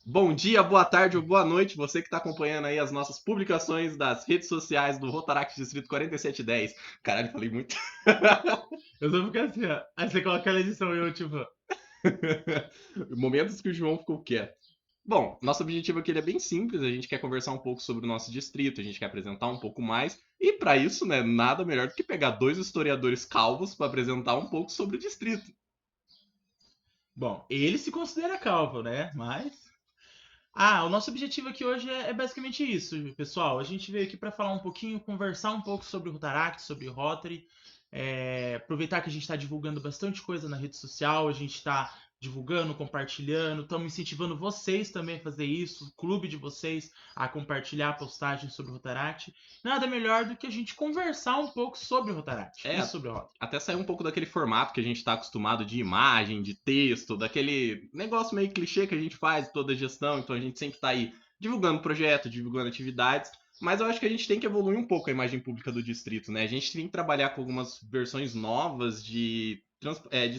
Bom dia, boa tarde ou boa noite, você que está acompanhando aí as nossas publicações das redes sociais do Rotaract Distrito 4710. Caralho, falei muito. Eu só fico assim, ó. Aí você coloca aquela edição e eu, tipo, Momentos que o João ficou quieto. Bom, nosso objetivo aqui ele é bem simples, a gente quer conversar um pouco sobre o nosso distrito, a gente quer apresentar um pouco mais, e para isso, né, nada melhor do que pegar dois historiadores calvos para apresentar um pouco sobre o distrito. bom, ele se considera calvo, né? Mas. O nosso objetivo aqui hoje é basicamente isso, pessoal. A gente veio aqui para falar um pouquinho, conversar um pouco sobre o Rotaract, sobre o Rotary. Aproveitar que a gente está divulgando bastante coisa na rede social, a gente está divulgando, compartilhando, estamos incentivando vocês também a fazer isso, o clube de vocês a compartilhar postagens sobre o Rotaract. Nada melhor do que a gente conversar um pouco sobre o Rotaract e É, sobre o Rotary. até sair um pouco daquele formato que a gente está acostumado de imagem, de texto, daquele negócio meio clichê que a gente faz toda a gestão, então a gente sempre está aí divulgando projetos, divulgando atividades, mas eu acho que a gente tem que evoluir um pouco a imagem pública do distrito, né? A gente tem que trabalhar com algumas versões novas de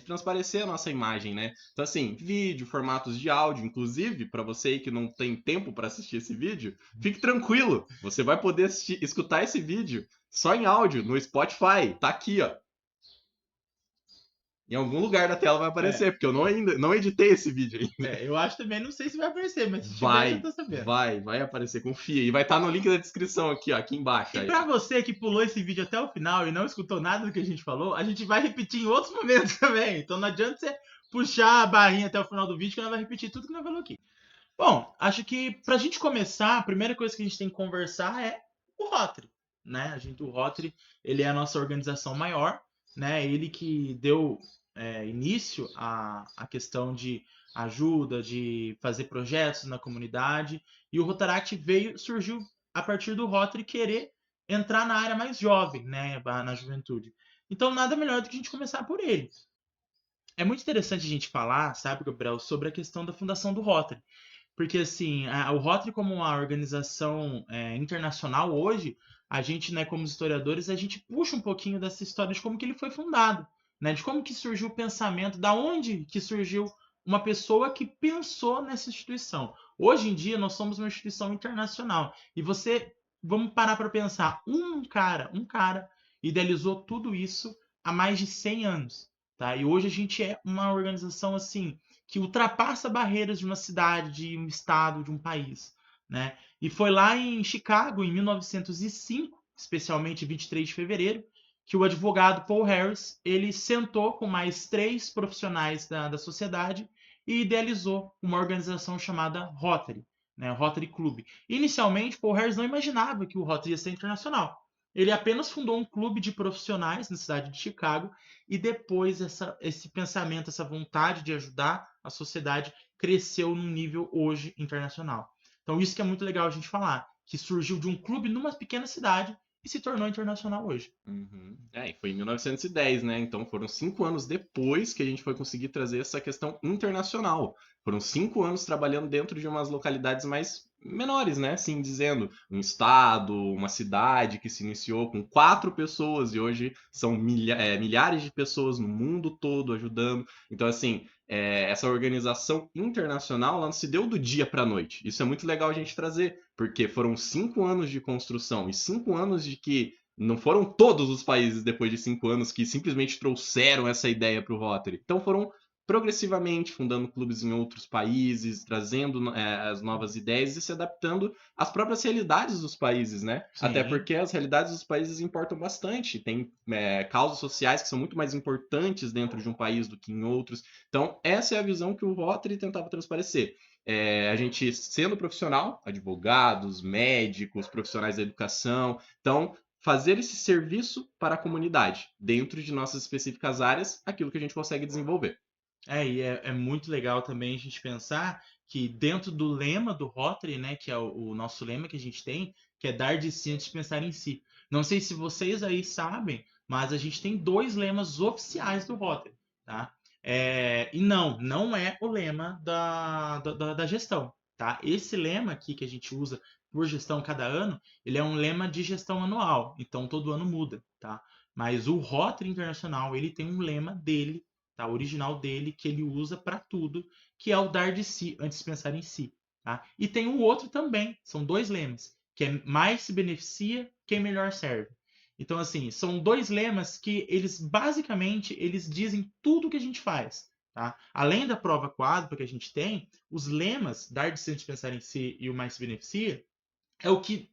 transparecer a nossa imagem, né? Então, assim, vídeo, formatos de áudio, inclusive, para você aí que não tem tempo para assistir esse vídeo, fique tranquilo, você vai poder escutar esse vídeo só em áudio, no Spotify. Tá aqui, ó. Em algum lugar da tela vai É, aparecer, porque eu ainda não editei esse vídeo ainda. eu acho também, não sei se vai aparecer, mas se tiver já Vai, tô sabendo. vai aparecer, confia. E vai estar no link da descrição aqui, ó, aqui embaixo. E Aí. pra você que pulou esse vídeo até o final e não escutou nada do que a gente falou, a gente vai repetir em outros momentos também. Então não adianta você puxar a barrinha até o final do vídeo que nós vai repetir tudo que nós falou aqui. Bom, acho que pra gente começar, a primeira coisa que a gente tem que conversar é o Rotary, né? O Rotary, ele é a nossa organização maior, né? Ele que deu início à questão de ajuda, de fazer projetos na comunidade. E o Rotaract surgiu a partir do Rotary querer entrar na área mais jovem, né? Na juventude. Então, nada melhor do que a gente começar por ele. É muito interessante a gente falar, sabe, Gabriel, sobre a questão da fundação do Rotary. Porque, assim, o Rotary como uma organização internacional hoje, a gente, né, como historiadores, a gente puxa um pouquinho dessa história de como que ele foi fundado, né, de como que surgiu o pensamento, da onde que surgiu uma pessoa que pensou nessa instituição. Hoje em dia, nós somos uma instituição internacional. E vamos parar para pensar, um cara idealizou tudo isso há mais de 100 anos, tá? E hoje a gente é uma organização, assim, que ultrapassa barreiras de uma cidade, de um estado, de um país, né? E foi lá em Chicago, em 1905, especialmente 23 de fevereiro, que o advogado Paul Harris ele sentou com mais 3 profissionais da sociedade e idealizou uma organização chamada Rotary, né? Rotary Club. Inicialmente, Paul Harris não imaginava que o Rotary ia ser internacional. Ele apenas fundou um clube de profissionais na cidade de Chicago e depois esse pensamento, essa vontade de ajudar a sociedade cresceu num nível hoje internacional. Então isso que é muito legal a gente falar, que surgiu de um clube numa pequena cidade e se tornou internacional hoje. Uhum. E foi em 1910, né? Então foram 5 anos depois que a gente foi conseguir trazer essa questão internacional. Foram 5 anos trabalhando dentro de umas localidades mais menores, né? Assim dizendo, um estado, uma cidade que se iniciou com 4 pessoas e hoje são milhares de pessoas no mundo todo ajudando. Então, assim, essa organização internacional ela não se deu do dia para a noite. Isso é muito legal a gente trazer, porque foram 5 anos de construção e 5 anos de que não foram todos os países depois de 5 anos que simplesmente trouxeram essa ideia para o Rotary. Então foram progressivamente fundando clubes em outros países, trazendo as novas ideias e se adaptando às próprias realidades dos países, né? Até Sim, porque as realidades dos países importam bastante. Tem causas sociais que são muito mais importantes dentro de um país do que em outros. Então essa é a visão que o Rotary tentava transparecer. A gente sendo profissional, advogados, médicos, profissionais da educação, então fazer esse serviço para a comunidade, dentro de nossas específicas áreas, aquilo que a gente consegue desenvolver. e é muito legal também a gente pensar que dentro do lema do Rotary, né, que é o nosso lema que a gente tem, que é dar de si antes de pensar em si. Não sei se vocês aí sabem, mas a gente tem 2 lemas oficiais do Rotary, tá? E não é o lema da gestão, tá? Esse lema aqui que a gente usa por gestão cada ano, ele é um lema de gestão anual, então todo ano muda, tá? Mas o Rotary Internacional, ele tem um lema dele, tá? Original dele, que ele usa para tudo, que é o dar de si antes de pensar em si. tá? E tem o outro também, são dois lemas, que é mais se beneficia, quem melhor serve. Então, assim, são dois lemas que eles basicamente eles dizem tudo o que a gente faz. Tá? Além da prova quádrupla que a gente tem, os lemas, dar de se pensar em si e o mais se beneficia, é o que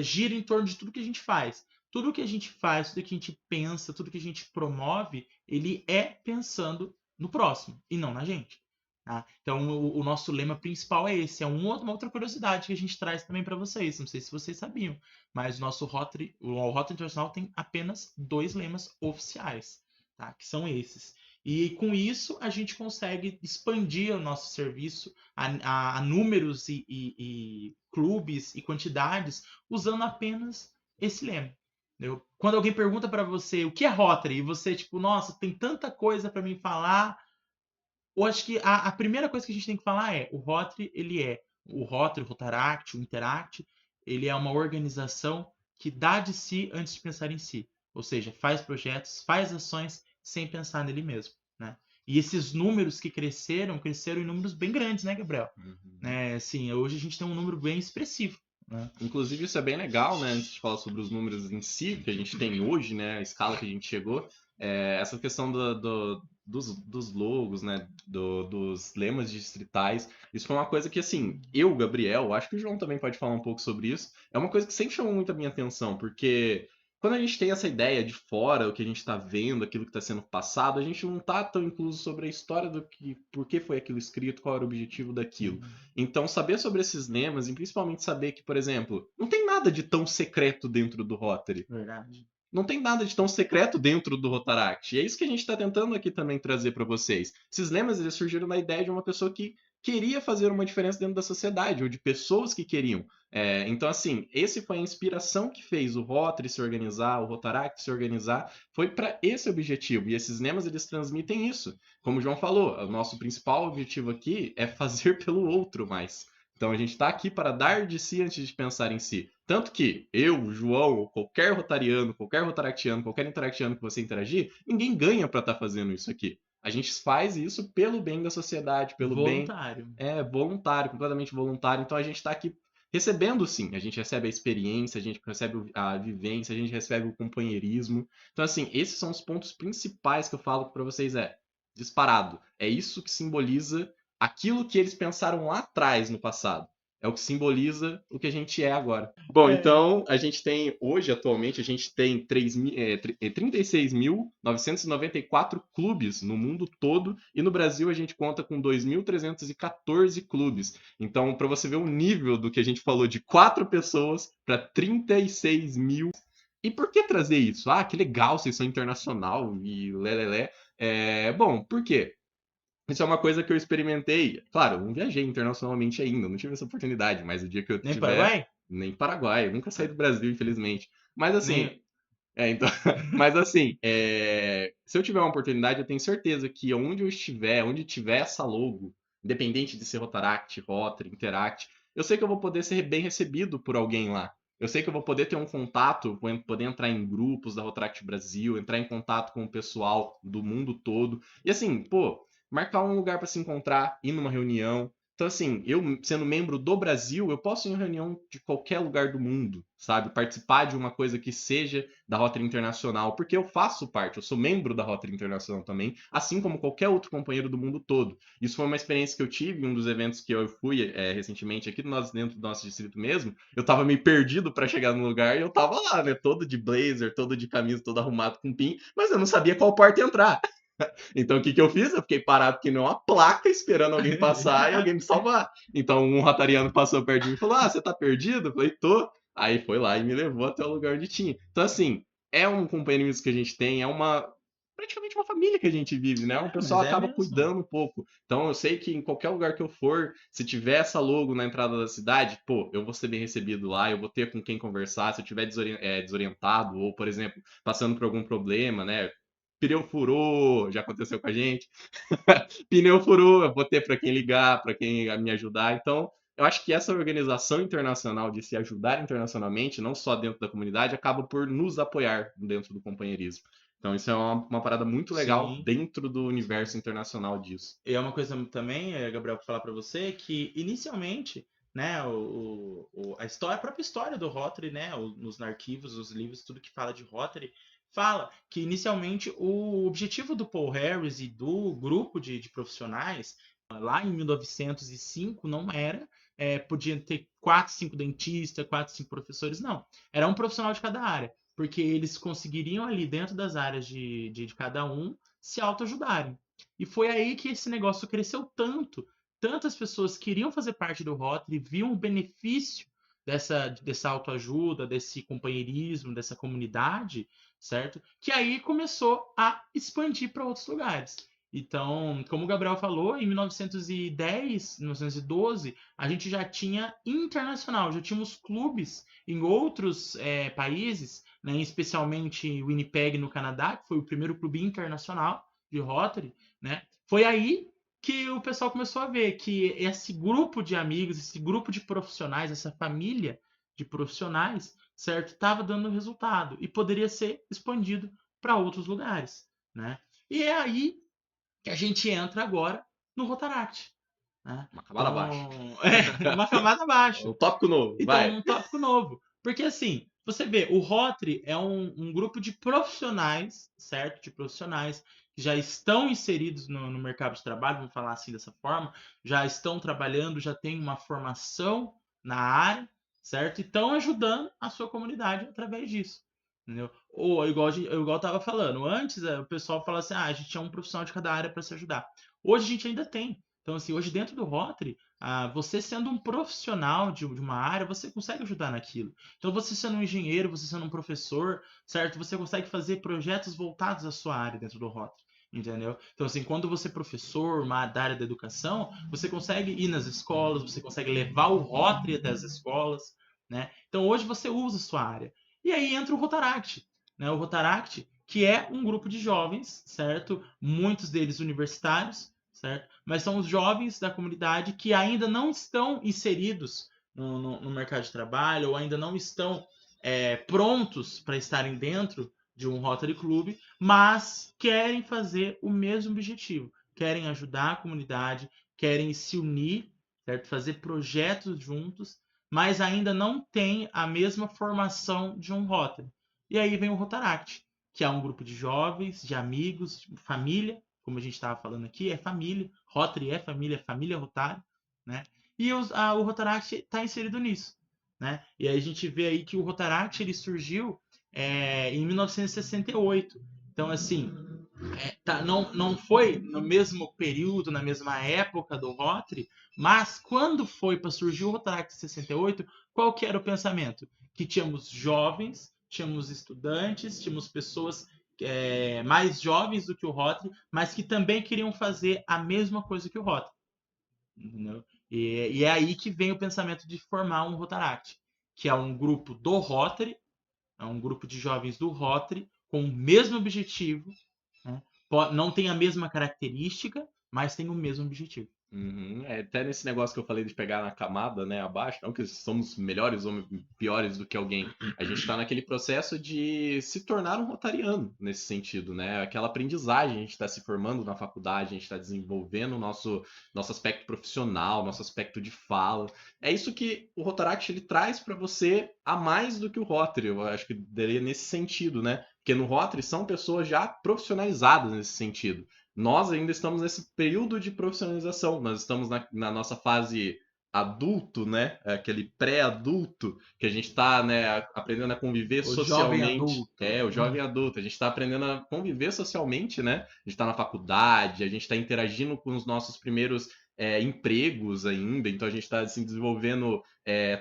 gira em torno de tudo que a gente faz. Tudo que a gente faz, tudo que a gente pensa, tudo que a gente promove, ele é pensando no próximo e não na gente. Tá? Então, o nosso lema principal é esse. É uma outra curiosidade que a gente traz também para vocês. Não sei se vocês sabiam, mas o Rotary Internacional tem apenas dois lemas oficiais, tá? Que são esses. E com isso a gente consegue expandir o nosso serviço a números e clubes e quantidades usando apenas esse lema. Entendeu? Quando alguém pergunta para você o que é Rotary e você, tipo, nossa, tem tanta coisa para mim falar, eu acho que a primeira coisa que a gente tem que falar é o Rotary, ele é o Rotary, o Rotaract, o Interact, ele é uma organização que dá de si antes de pensar em si. Ou seja, faz projetos, faz ações sem pensar nele mesmo, né? E esses números que cresceram em números bem grandes, né, Gabriel? Uhum. Né, assim, hoje a gente tem um número bem expressivo, né? Inclusive, isso é bem legal, né? Antes de falar sobre os números em si, que a gente tem hoje, né? A escala que a gente chegou, essa questão dos logos, né? Dos lemas distritais. Isso foi uma coisa que, assim, eu, Gabriel, acho que o João também pode falar um pouco sobre isso. É uma coisa que sempre chamou muito a minha atenção, porque quando a gente tem essa ideia de fora, o que a gente está vendo, aquilo que está sendo passado, a gente não está tão incluso sobre a história do que, por que foi aquilo escrito, qual era o objetivo daquilo. Sim, Então, saber sobre esses lemas e principalmente saber que, por exemplo, não tem nada de tão secreto dentro do Rotary. verdade. Não tem nada de tão secreto dentro do Rotaract. E é isso que a gente está tentando aqui também trazer para vocês. Esses lemas eles surgiram da ideia de uma pessoa que queria fazer uma diferença dentro da sociedade, ou de pessoas que queriam. Então, assim, esse foi a inspiração que fez o Rotary se organizar, o Rotaract se organizar, foi para esse objetivo. E esses lemas eles transmitem isso. Como o João falou, o nosso principal objetivo aqui é fazer pelo outro mais. Então a gente está aqui para dar de si antes de pensar em si. Tanto que eu, João, ou qualquer rotariano, qualquer rotaractiano, qualquer interactiano que você interagir, ninguém ganha para estar fazendo isso aqui. A gente faz isso pelo bem da sociedade, pelo bem Voluntário. voluntário, completamente voluntário. Então a gente está aqui recebendo sim. A gente recebe a experiência, a gente recebe a vivência, a gente recebe o companheirismo. Então, assim, esses são os pontos principais que eu falo para vocês disparado. É isso que simboliza aquilo que eles pensaram lá atrás no passado. É o que simboliza o que a gente é agora. Bom, É. então a gente tem, hoje, atualmente, a gente tem 36.994 clubes no mundo todo e no Brasil a gente conta com 2.314 clubes. Então, para você ver o nível do que a gente falou de 4 pessoas para 36 mil. E por que trazer isso? Ah, que legal, vocês são internacional e lelelé. Bom, por quê? Isso é uma coisa que eu experimentei. Claro, eu não viajei internacionalmente ainda, não tive essa oportunidade, mas o dia que eu Nem tiver, Paraguai? nem Paraguai, eu nunca saí do Brasil, infelizmente. Mas assim, Nem. então, mas assim, se eu tiver uma oportunidade, eu tenho certeza que onde eu estiver, onde tiver essa logo, independente de ser Rotaract, Rotary, Interact, eu sei que eu vou poder ser bem recebido por alguém lá. Eu sei que eu vou poder ter um contato, vou poder entrar em grupos da Rotaract Brasil, entrar em contato com o pessoal do mundo todo. E assim, pô, marcar um lugar para se encontrar, ir numa reunião. Então, assim, eu sendo membro do Brasil, eu posso ir em reunião de qualquer lugar do mundo, sabe? Participar de uma coisa que seja da Rotary Internacional, porque eu faço parte, eu sou membro da Rotary Internacional também, assim como qualquer outro companheiro do mundo todo. Isso foi uma experiência que eu tive em um dos eventos que eu fui recentemente aqui dentro do nosso distrito mesmo. Eu tava meio perdido para chegar no lugar e eu tava lá, né? Todo de blazer, todo de camisa, todo arrumado com pin, mas eu não sabia qual porta entrar. Então, o que que eu fiz? Eu fiquei parado que nem uma placa esperando alguém passar e alguém me salvar. Então, um rotariano passou perto de mim e falou: Ah, você tá perdido? Eu falei: Tô. Aí foi lá e me levou até o lugar onde tinha. Então, assim, é um companheirismo que a gente tem, é uma. Praticamente uma família que a gente vive, né? O pessoal Mas é acaba mesmo. cuidando um pouco. Então, eu sei que em qualquer lugar que eu for, se tiver essa logo na entrada da cidade, pô, eu vou ser bem recebido lá, eu vou ter com quem conversar. Se eu estiver desorientado ou, por exemplo, passando por algum problema, né? Pneu furou, já aconteceu com a gente. Pneu furou, eu vou ter para quem ligar, para quem me ajudar. Então, eu acho que essa organização internacional de se ajudar internacionalmente, não só dentro da comunidade, acaba por nos apoiar dentro do companheirismo. Então isso é uma parada muito legal Sim. dentro do universo internacional disso. E é uma coisa também, Gabriel, falar para você que inicialmente, né, a história, a própria história do Rotary, né, nos arquivos, os livros, tudo que fala de Rotary, fala que inicialmente o objetivo do Paul Harris e do grupo de profissionais lá em 1905 não era podia ter 4, 5 dentistas, 4, 5 professores, não. Era um profissional de cada área, porque eles conseguiriam ali dentro das áreas de cada um se autoajudarem. E foi aí que esse negócio cresceu tanto. Tantas pessoas queriam fazer parte do Rotary, viam o benefício dessa autoajuda, desse companheirismo, dessa comunidade, certo? Que aí começou a expandir para outros lugares. Então, como o Gabriel falou, em 1910, 1912, a gente já tinha internacional, já tínhamos clubes em outros países, né, especialmente Winnipeg, no Canadá, que foi o primeiro clube internacional de Rotary, né? Foi aí que o pessoal começou a ver que esse grupo de amigos, esse grupo de profissionais, essa família de profissionais, certo, estava dando resultado e poderia ser expandido para outros lugares, né? E é aí que a gente entra agora no Rotaract, né? Uma camada abaixo. Então, é uma camada abaixo. Um tópico novo, Então, vai. um tópico novo. Porque assim, você vê, o Rotary é um grupo de profissionais, certo? De profissionais que já estão inseridos no mercado de trabalho, vamos falar assim dessa forma, já estão trabalhando, já têm uma formação na área, certo? E estão ajudando a sua comunidade através disso. Entendeu? Ou igual, igual eu estava falando, antes o pessoal falava assim, a gente tinha um profissional de cada área para se ajudar. Hoje a gente ainda tem. Então, assim, hoje dentro do Rotary, você sendo um profissional de uma área, você consegue ajudar naquilo. Então, você sendo um engenheiro, você sendo um professor, certo? Você consegue fazer projetos voltados à sua área dentro do Rotary. Entendeu? Então, assim, quando você é professor da área da educação, você consegue ir nas escolas, você consegue levar o Rotary até as escolas, né? Então, hoje você usa a sua área. E aí entra o Rotaract, né? O Rotaract, que é um grupo de jovens, certo? Muitos deles universitários, certo? Mas são os jovens da comunidade que ainda não estão inseridos no mercado de trabalho ou ainda não estão prontos para estarem dentro de um Rotary Club, mas querem fazer o mesmo objetivo, querem ajudar a comunidade, querem se unir, certo? Fazer projetos juntos, mas ainda não têm a mesma formação de um Rotary. E aí vem o Rotaract, que é um grupo de jovens, de amigos, de família, como a gente estava falando aqui, é família. Rotary é família Rotary, né? E o Rotaract está inserido nisso, né? E aí a gente vê aí que o Rotaract ele surgiu em 1968. Então, assim, não foi no mesmo período, na mesma época do Rotary, mas quando foi para surgir o Rotaract em 68, qual que era o pensamento? Que tínhamos jovens, tínhamos estudantes, tínhamos pessoas mais jovens do que o Rotary, mas que também queriam fazer a mesma coisa que o Rotary. Entendeu? E é aí que vem o pensamento de formar um Rotaract, que é um grupo do Rotary, é um grupo de jovens do Rotary com o mesmo objetivo, né? Não tem a mesma característica, mas tem o mesmo objetivo. Uhum. É, até nesse negócio que eu falei de pegar na camada, né, abaixo, não que somos melhores ou piores do que alguém. A gente está naquele processo de se tornar um rotariano nesse sentido, né? Aquela aprendizagem, a gente está se formando na faculdade, a gente está desenvolvendo o nosso aspecto profissional, nosso aspecto de fala. É isso que o Rotaract ele traz para você a mais do que o Rotary. Eu acho que daria nesse sentido, né? Porque no Rotary são pessoas já profissionalizadas nesse sentido. Nós ainda estamos nesse período de profissionalização. Nós estamos na nossa fase adulto, né? Aquele pré-adulto que a gente está, né, aprendendo a conviver O jovem socialmente. adulto. O jovem adulto. A gente está aprendendo a conviver socialmente, né? A gente está na faculdade, a gente está interagindo com os nossos primeiros empregos ainda. Então a gente está se assim, desenvolvendo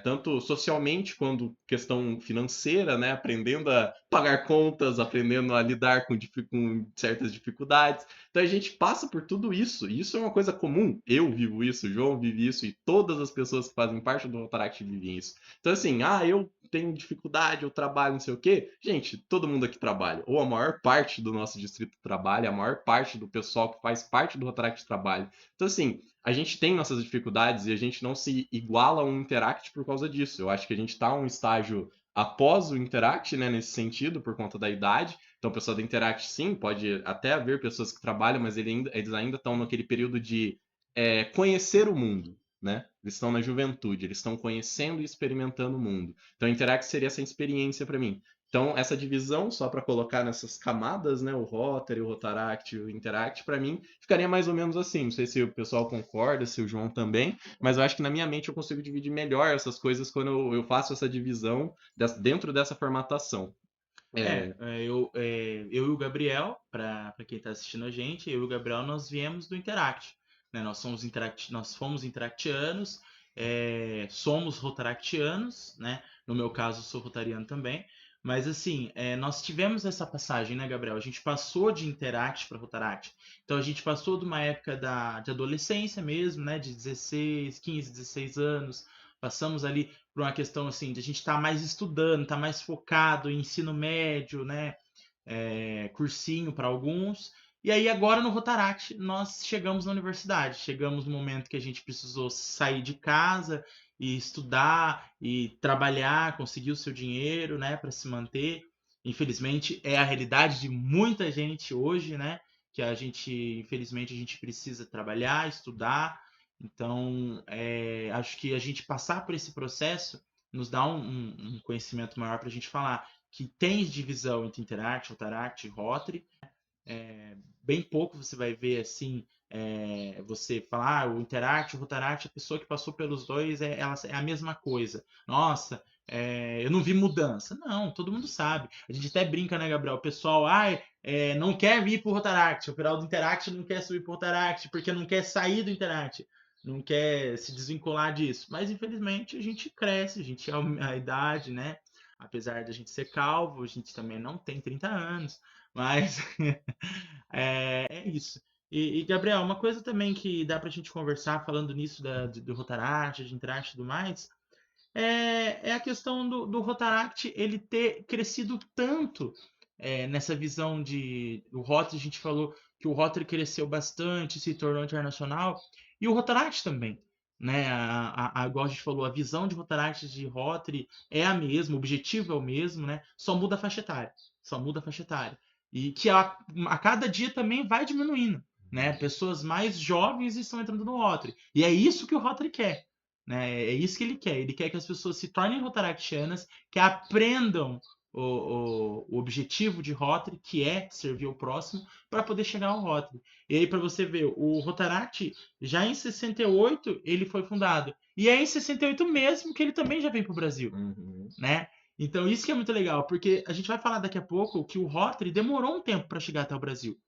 tanto socialmente quanto questão financeira, né? Aprendendo a pagar contas, aprendendo a lidar com certas dificuldades. Então a gente passa por tudo isso, e isso é uma coisa comum. Eu vivo isso, o João vive isso, e todas as pessoas que fazem parte do Rotaract vivem isso. Então, assim, eu tenho dificuldade, eu trabalho, não sei o quê. Gente, todo mundo aqui trabalha, ou a maior parte do nosso distrito trabalha, a maior parte do pessoal que faz parte do Rotaract trabalha. Então, assim, a gente tem nossas dificuldades e a gente não se iguala a um Interact por causa disso. Eu acho que a gente está um estágio após o Interact, né, nesse sentido, por conta da idade. Então, o pessoal do Interact, sim, pode até haver pessoas que trabalham, mas eles ainda estão naquele período de conhecer o mundo, né? Eles estão na juventude, eles estão conhecendo e experimentando o mundo. Então, o Interact seria essa experiência para mim. Então, essa divisão, só para colocar nessas camadas, né, o Rotary, o Rotaract, o Interact, para mim, ficaria mais ou menos assim. Não sei se o pessoal concorda, se o João também, mas eu acho que na minha mente eu consigo dividir melhor essas coisas quando eu faço essa divisão dentro dessa formatação. Eu e o Gabriel, para quem está assistindo a gente, eu e o Gabriel, nós viemos do Interact. Né? Nós fomos interactianos, somos rotaractianos, né? No meu caso, sou rotariano também. Mas assim, nós tivemos essa passagem, né, Gabriel? A gente passou de Interact para Rotaract. Então a gente passou de uma época de adolescência mesmo, né? De 16, 15, 16 anos. Passamos ali por uma questão assim de a gente estar mais estudando, estar mais focado em ensino médio, né? Cursinho para alguns. E aí agora no Rotaract nós chegamos na universidade, chegamos no momento que a gente precisou sair de casa e estudar e trabalhar, conseguir o seu dinheiro, né, para se manter. Infelizmente é a realidade de muita gente hoje, né, que infelizmente a gente precisa trabalhar, estudar. Então, acho que a gente passar por esse processo nos dá um conhecimento maior para a gente falar que tem divisão entre Interact, Rotaract e Rotary. Bem pouco você vai ver assim, você falar o Interact, o Rotaract, a pessoa que passou pelos dois ela é a mesma coisa. Nossa, eu não vi mudança. Não, todo mundo sabe. A gente até brinca, né, Gabriel? O pessoal, não quer vir pro Rotaract. O pessoal do Interact não quer subir pro Rotaract porque não quer sair do Interact. Não quer se desvincular disso. Mas infelizmente a gente cresce, a gente a idade, né? Apesar de a gente ser calvo, a gente também não tem 30 anos. Mas é isso. Gabriel, uma coisa também que dá para a gente conversar falando nisso do Rotaract, de Interact e tudo mais, é a questão do Rotaract ele ter crescido tanto nessa visão do Rotary. A gente falou que o Rotary cresceu bastante, se tornou internacional, e o Rotaract também. Né? Igual a gente falou, a visão de Rotaract de Rotary é a mesma, o objetivo é o mesmo, né? Só muda a faixa etária. Só muda a faixa etária. E que a cada dia também vai diminuindo. Né? Pessoas mais jovens estão entrando no Rotary. E é isso que o Rotary quer. Né? É isso que ele quer. Ele quer que as pessoas se tornem rotaractianas, que aprendam o objetivo de Rotary, que é servir o próximo, para poder chegar ao Rotary. E aí, para você ver, o Rotaract, já em 68, ele foi fundado. E é em 68 mesmo que ele também já veio para o Brasil. Uhum. Né? Então, isso que é muito legal, porque a gente vai falar daqui a pouco que o Rotary demorou um tempo para chegar até o Brasil.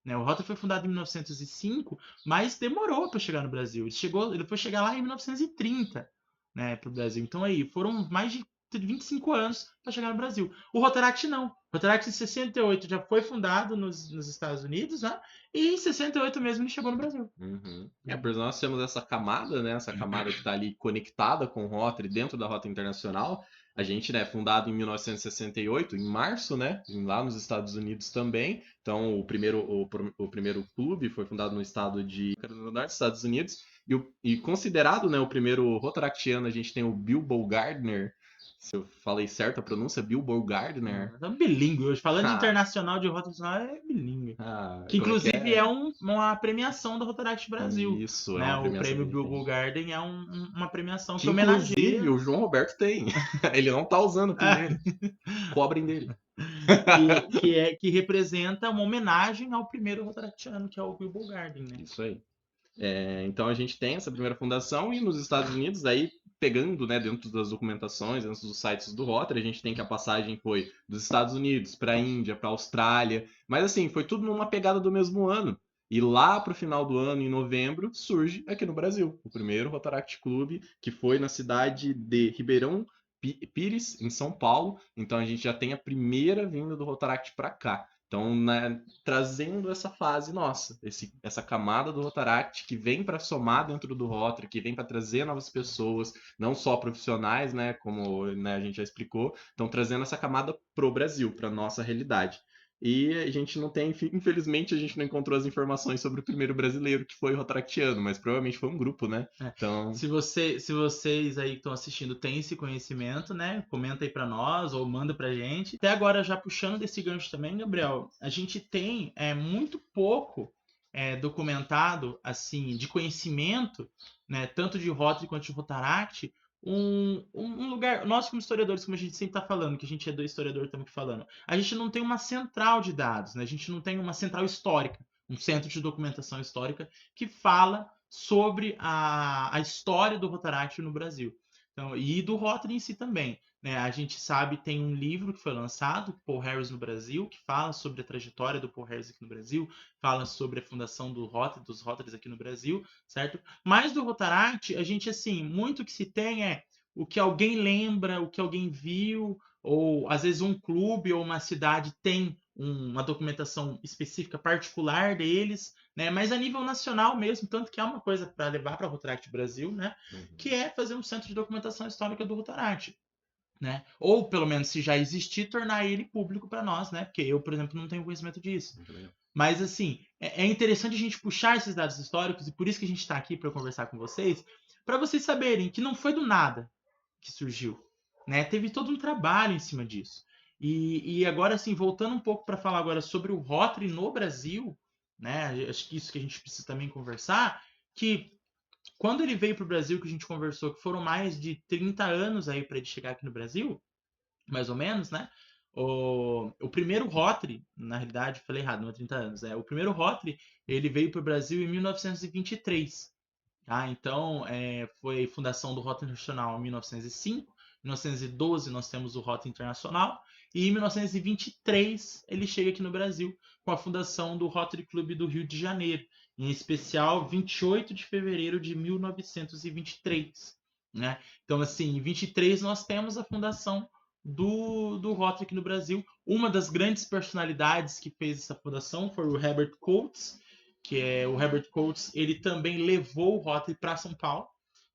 Né? O Rotary foi fundado em 1905, mas demorou para chegar no Brasil. Ele foi chegar lá em 1930, né, para o Brasil. Então aí foram mais de 25 anos para chegar no Brasil. O Rotaract não. O Rotaract em 68 já foi fundado nos Estados Unidos, né? E em 68 mesmo ele chegou no Brasil. Uhum. Pois nós temos essa camada, né? Essa camada que está ali conectada com o Rotary dentro da Rota Internacional. A gente, né, fundado em 1968, em março, né? Lá nos Estados Unidos também. Então, o primeiro clube foi fundado no estado de Carolina do Norte, Estados Unidos. E considerado, né, o primeiro Rotaractiano, a gente tem o Bilbo Gardner. Se eu falei certo a pronúncia, Bilbo Gardner. É bilíngue hoje. Falando de internacional, de Rota Internacional, é bilíngue. Que Como é que inclusive é? uma premiação da Rotaract Brasil. Isso, é Né? uma O premiação que prêmio a gente Bilbo tem. Garden é uma premiação Que que inclusive homenageia. o João Roberto tem. Ele não tá usando o PIN dele. Cobrem dele. Que representa uma homenagem ao primeiro Rotaractiano, que é o Bilbo Garden, né? Isso aí. Então a gente tem essa primeira fundação e nos Estados Unidos, daí pegando, né, dentro das documentações, dentro dos sites do Rotary, a gente tem que a passagem foi dos Estados Unidos para a Índia, para a Austrália, mas assim, foi tudo numa pegada do mesmo ano. E lá para o final do ano, em novembro, surge aqui no Brasil o primeiro Rotaract Clube, que foi na cidade de Ribeirão Pires, em São Paulo. Então a gente já tem a primeira vinda do Rotaract para cá. Então, né, trazendo essa fase nossa, essa camada do Rotaract que vem para somar dentro do Rotary, que vem para trazer novas pessoas, não só profissionais, né, como, né, a gente já explicou, então trazendo essa camada pro Brasil, para nossa realidade. E a gente não tem, infelizmente, a gente não encontrou as informações sobre o primeiro brasileiro que foi rotaractiano, mas provavelmente foi um grupo, né? É. Então, Se vocês aí que estão assistindo têm esse conhecimento, né? Comenta aí pra nós ou manda pra gente. Até agora, já puxando desse gancho também, Gabriel, a gente tem muito pouco documentado, assim, de conhecimento, né? Tanto de Rotary quanto de Rotaract, um lugar. Nós, como historiadores, como a gente sempre está falando, que a gente é do historiador, estamos aqui falando, a gente não tem uma central de dados, né? A gente não tem uma central histórica, um centro de documentação histórica que fala sobre a história do Rotaract no Brasil. Então, e do Rotary em si também. Né? A gente sabe, tem um livro que foi lançado, Paul Harris no Brasil, que fala sobre a trajetória do Paul Harris aqui no Brasil, fala sobre a fundação do Rotary, dos Rotarys aqui no Brasil, certo? Mas do Rotaract, a gente, assim, muito que se tem é o que alguém lembra, o que alguém viu, ou às vezes um clube ou uma cidade tem uma documentação específica particular deles, né? Mas a nível nacional mesmo, tanto que é uma coisa para levar para o Rotaract Brasil, né? Que é fazer um centro de documentação histórica do Rotaract. Né? Ou pelo menos se já existir, tornar ele público para nós, né? Porque eu, por exemplo, não tenho conhecimento disso. muito legal. Mas assim, é interessante a gente puxar esses dados históricos e por isso que a gente está aqui para conversar com vocês, para vocês saberem que não foi do nada que surgiu, né? Teve todo um trabalho em cima disso. E agora, assim, voltando um pouco para falar agora sobre o Rotary no Brasil, né? Acho que isso que a gente precisa também conversar, que quando ele veio para o Brasil, que a gente conversou, que foram mais de 30 anos aí para ele chegar aqui no Brasil, mais ou menos, né? O primeiro Rotary, na realidade, falei errado, não é 30 anos, o primeiro Rotary, ele veio para o Brasil em 1923. Tá? Então, foi a fundação do Rotary Nacional em 1905. Em 1912 nós temos o Rotary Internacional e em 1923 ele chega aqui no Brasil com a fundação do Rotary Club do Rio de Janeiro, em especial 28 de fevereiro de 1923, né? Então, assim, em 23 nós temos a fundação do Rotary aqui no Brasil. Uma das grandes personalidades que fez essa fundação foi o Herbert Coates, que é o Herbert Coates. Ele também levou o Rotary para São Paulo.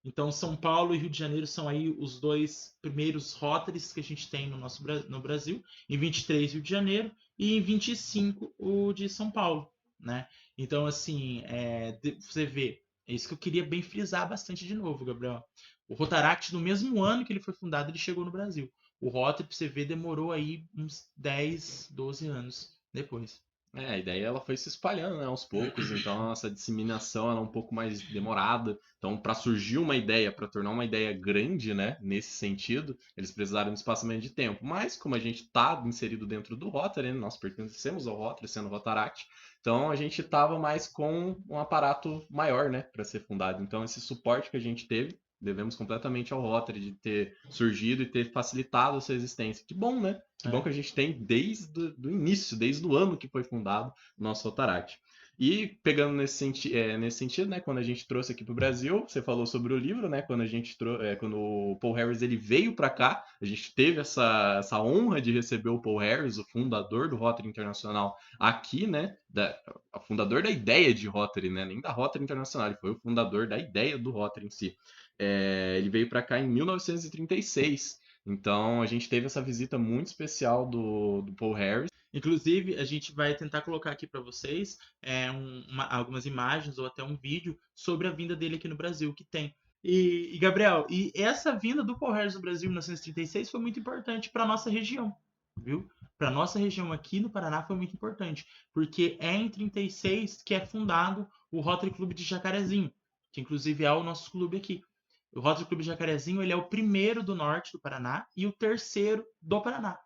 Então, São Paulo e Rio de Janeiro são aí os dois primeiros Rotarys que a gente tem no Brasil. Em 23, Rio de Janeiro, e em 25, o de São Paulo, né? Então, assim, você vê, é isso que eu queria bem frisar bastante de novo, Gabriel. O Rotaract, no mesmo ano que ele foi fundado, ele chegou no Brasil. O Rotary, pra você ver, demorou aí uns 10, 12 anos depois. A ideia ela foi se espalhando, né, aos poucos, então essa disseminação ela é um pouco mais demorada. Então, para surgir uma ideia, para tornar uma ideia grande, né, nesse sentido, eles precisaram de espaçamento de tempo. Mas como a gente está inserido dentro do Rotary, né, nós pertencemos ao Rotary, sendo Rotaract, então a gente estava mais com um aparato maior, né, para ser fundado. Então, esse suporte que a gente teve, devemos completamente ao Rotary de ter surgido e ter facilitado essa existência. Que bom, né? Que bom que a gente tem desde o início, desde o ano que foi fundado o nosso Rotaract. E pegando nesse sentido, né, quando a gente trouxe aqui para o Brasil, você falou sobre o livro, né, quando o Paul Harris ele veio para cá, a gente teve essa honra de receber o Paul Harris, o fundador do Rotary Internacional, aqui, né, o fundador da ideia de Rotary, né, nem da Rotary Internacional, ele foi o fundador da ideia do Rotary em si. Ele veio para cá em 1936. Então a gente teve essa visita muito especial do Paul Harris. Inclusive, a gente vai tentar colocar aqui para vocês algumas imagens ou até um vídeo sobre a vinda dele aqui no Brasil, que tem. Gabriel, e essa vinda do Paul Harris no Brasil em 1936 foi muito importante para nossa região, viu? Para nossa região aqui no Paraná foi muito importante, porque é em 36 que é fundado o Rotary Clube de Jacarezinho, que inclusive é o nosso clube aqui. O Rotary Clube de Jacarezinho ele é o primeiro do norte do Paraná e o terceiro do Paraná.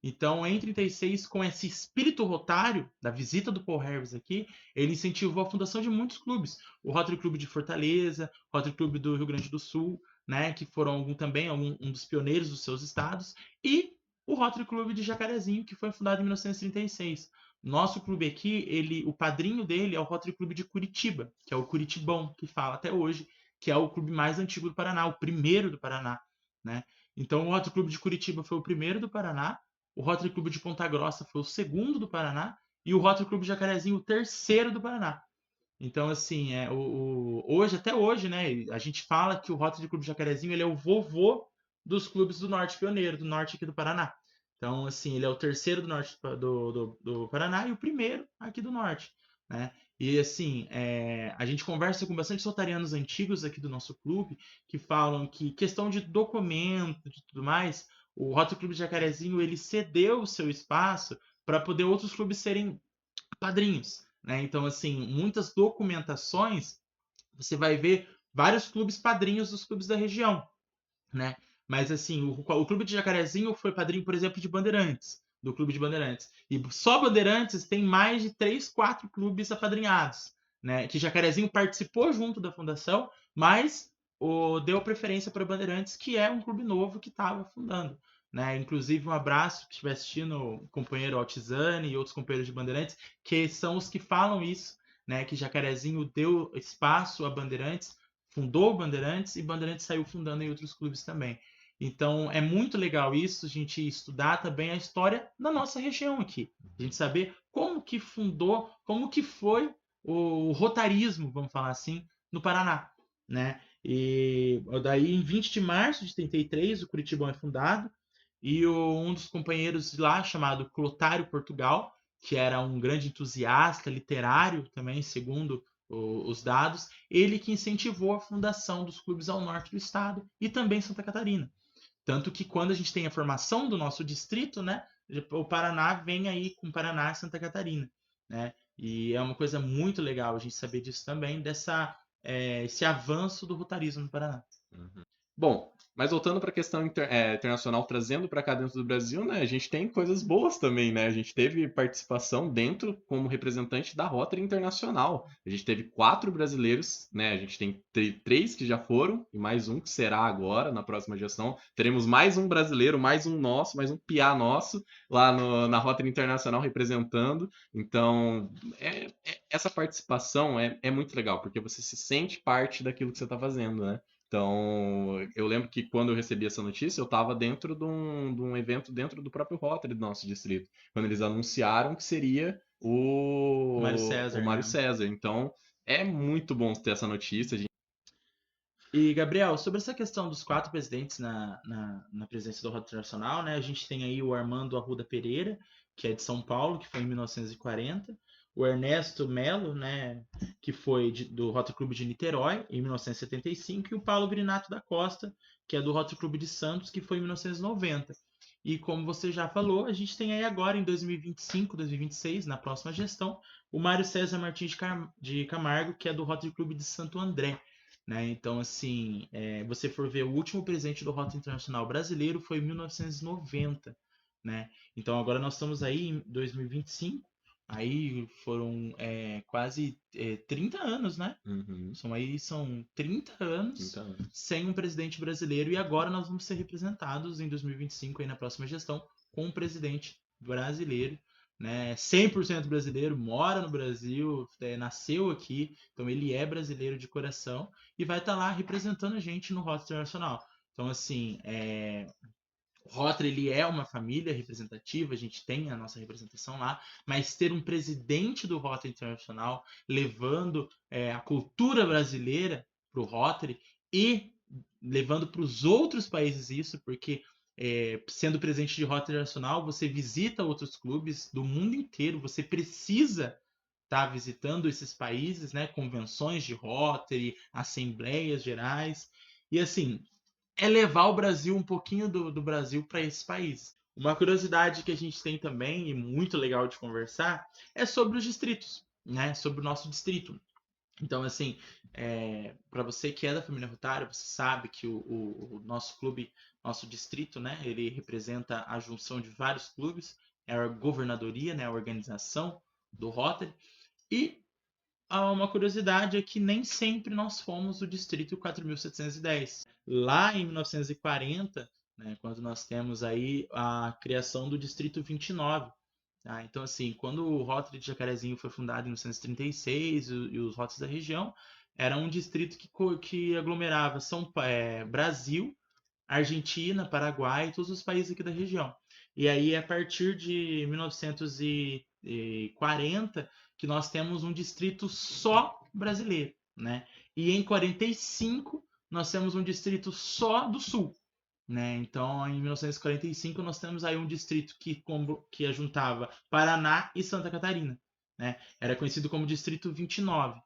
Então, em 36, com esse espírito rotário da visita do Paul Harris aqui, ele incentivou a fundação de muitos clubes. O Rotary Clube de Fortaleza, o Rotary Clube do Rio Grande do Sul, né, que foram também um dos pioneiros dos seus estados, e o Rotary Clube de Jacarezinho, que foi fundado em 1936. Nosso clube aqui, o padrinho dele é o Rotary Clube de Curitiba, que é o Curitibão, que fala até hoje, que é o clube mais antigo do Paraná, o primeiro do Paraná, né? Então, o Rotary Clube de Curitiba foi o primeiro do Paraná, o Rotary Clube de Ponta Grossa foi o segundo do Paraná e o Rotary Clube de Jacarezinho o terceiro do Paraná. Então, assim, até hoje, né, a gente fala que o Rotary Clube de Jacarezinho ele é o vovô dos clubes do Norte Pioneiro, do norte aqui do Paraná. Então, assim, ele é o terceiro do norte do Paraná e o primeiro aqui do norte, né? E, assim, a gente conversa com bastante rotarianos antigos aqui do nosso clube que falam que questão de documento, de tudo mais, o Rotary Clube de Jacarezinho, ele cedeu o seu espaço para poder outros clubes serem padrinhos, né? Então, assim, muitas documentações, você vai ver vários clubes padrinhos dos clubes da região, né? Mas assim, o clube de Jacarezinho foi padrinho, por exemplo, de Bandeirantes, do clube de Bandeirantes. E só Bandeirantes tem mais de 3, 4 clubes apadrinhados, né? Que Jacarezinho participou junto da fundação, mas deu preferência para Bandeirantes, que é um clube novo que estava fundando. Né? Inclusive, um abraço que estiver assistindo o companheiro Altizane e outros companheiros de Bandeirantes, que são os que falam isso, né? Que Jacarezinho deu espaço a Bandeirantes, fundou o Bandeirantes e Bandeirantes saiu fundando em outros clubes também. Então é muito legal isso, a gente estudar também a história da nossa região aqui. A gente saber como que fundou, como que foi o rotarismo, vamos falar assim, no Paraná, né? E daí em 20 de março de 33 o Curitibão é fundado e um dos companheiros lá chamado Clotário Portugal, que era um grande entusiasta literário também, segundo os dados, ele que incentivou a fundação dos clubes ao norte do estado e também Santa Catarina. Tanto que quando a gente tem a formação do nosso distrito, né, o Paraná vem aí com Paraná e Santa Catarina, né? E é uma coisa muito legal a gente saber disso também, esse avanço do rotarismo no Paraná. Uhum. Bom, mas voltando para a questão internacional, trazendo para cá dentro do Brasil, né, a gente tem coisas boas também, né? A gente teve participação dentro como representante da Rotary Internacional. A gente teve 4 brasileiros, né? A gente tem 3 que já foram e mais um que será agora na próxima gestão. Teremos mais um brasileiro, mais um nosso, mais um piá nosso lá na Rotary Internacional representando. Então, essa participação é muito legal, porque você se sente parte daquilo que você está fazendo, né? Então, eu lembro que quando eu recebi essa notícia, eu estava dentro de um evento dentro do próprio Rotary do nosso distrito, quando eles anunciaram que seria O Mário o César, Mário né? César. Então, é muito bom ter essa notícia. E, Gabriel, sobre essa questão dos 4 presidentes na presidência do Rotary Internacional, né? A gente tem aí o Armando Arruda Pereira, que é de São Paulo, que foi em 1940, o Ernesto Melo, né, que foi do Rotary Clube de Niterói, em 1975, e o Paulo Grinato da Costa, que é do Rotary Clube de Santos, que foi em 1990. E como você já falou, a gente tem aí agora, em 2025, 2026, na próxima gestão, o Mário César Martins de Camargo, que é do Rotary Clube de Santo André. Né? Então, assim, você for ver o último presidente do Rota Internacional brasileiro foi em 1990, né? Então, agora nós estamos aí em 2025, aí foram quase 30 anos, né? Uhum, São 30 anos então, sem um presidente brasileiro e agora nós vamos ser representados em 2025 aí na próxima gestão com um presidente brasileiro, né? 100% brasileiro, mora no Brasil, nasceu aqui, então ele é brasileiro de coração e vai estar lá representando a gente no Rota Internacional. Então, assim, o Rotary ele é uma família representativa, a gente tem a nossa representação lá, mas ter um presidente do Rotary Internacional levando a cultura brasileira para o Rotary e levando para os outros países isso, porque sendo presidente de Rotary Internacional, você visita outros clubes do mundo inteiro, você precisa estar visitando esses países, né, convenções de Rotary, assembleias gerais, e assim, levar o Brasil, um pouquinho do Brasil para esses países. Uma curiosidade que a gente tem também, e muito legal de conversar, é sobre os distritos, né? Sobre o nosso distrito. Então, assim, para você que é da família Rotário, você sabe que o nosso clube, nosso distrito, né? Ele representa a junção de vários clubes, é a governadoria, né? A organização do Rotary. E uma curiosidade é que nem sempre nós fomos o distrito 4.710. Lá em 1940, né, quando nós temos aí a criação do distrito 29. Tá? Então, assim, quando o Rotary de Jacarezinho foi fundado em 1936 e os Rotaries da região, era um distrito que aglomerava Brasil, Argentina, Paraguai e todos os países aqui da região. E aí, a partir de 1940, que nós temos um distrito só brasileiro, né? E em 45, nós temos um distrito só do Sul. né? Então, em 1945, nós temos aí um distrito que juntava Paraná e Santa Catarina, né? Era conhecido como Distrito 29.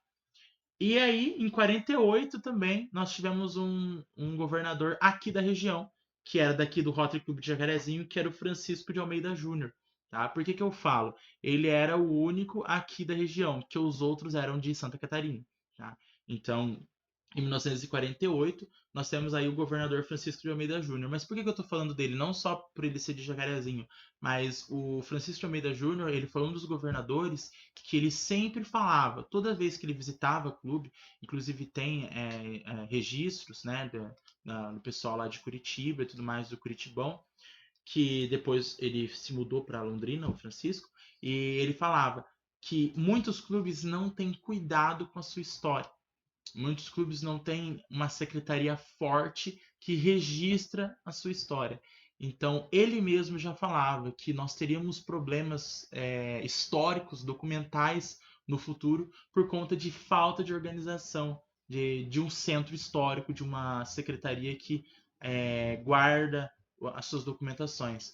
E aí, em 48 também, nós tivemos um governador aqui da região, que era daqui do Rotary Clube de Jacarezinho, que era o Francisco de Almeida Júnior. Tá? Por que eu falo? Ele era o único aqui da região, que os outros eram de Santa Catarina. Tá? Então, em 1948, nós temos aí o governador Francisco de Almeida Júnior. Mas por que eu estou falando dele? Não só por ele ser de Jacarezinho, mas o Francisco de Almeida Júnior, ele foi um dos governadores que ele sempre falava, toda vez que ele visitava o clube, inclusive tem registros, né, do pessoal lá de Curitiba e tudo mais, do Curitibão, que depois ele se mudou para Londrina, o Francisco, e ele falava que muitos clubes não têm cuidado com a sua história. Muitos clubes não têm uma secretaria forte que registra a sua história. Então, ele mesmo já falava que nós teríamos problemas históricos, documentais no futuro, por conta de falta de organização de um centro histórico, de uma secretaria que guarda as suas documentações.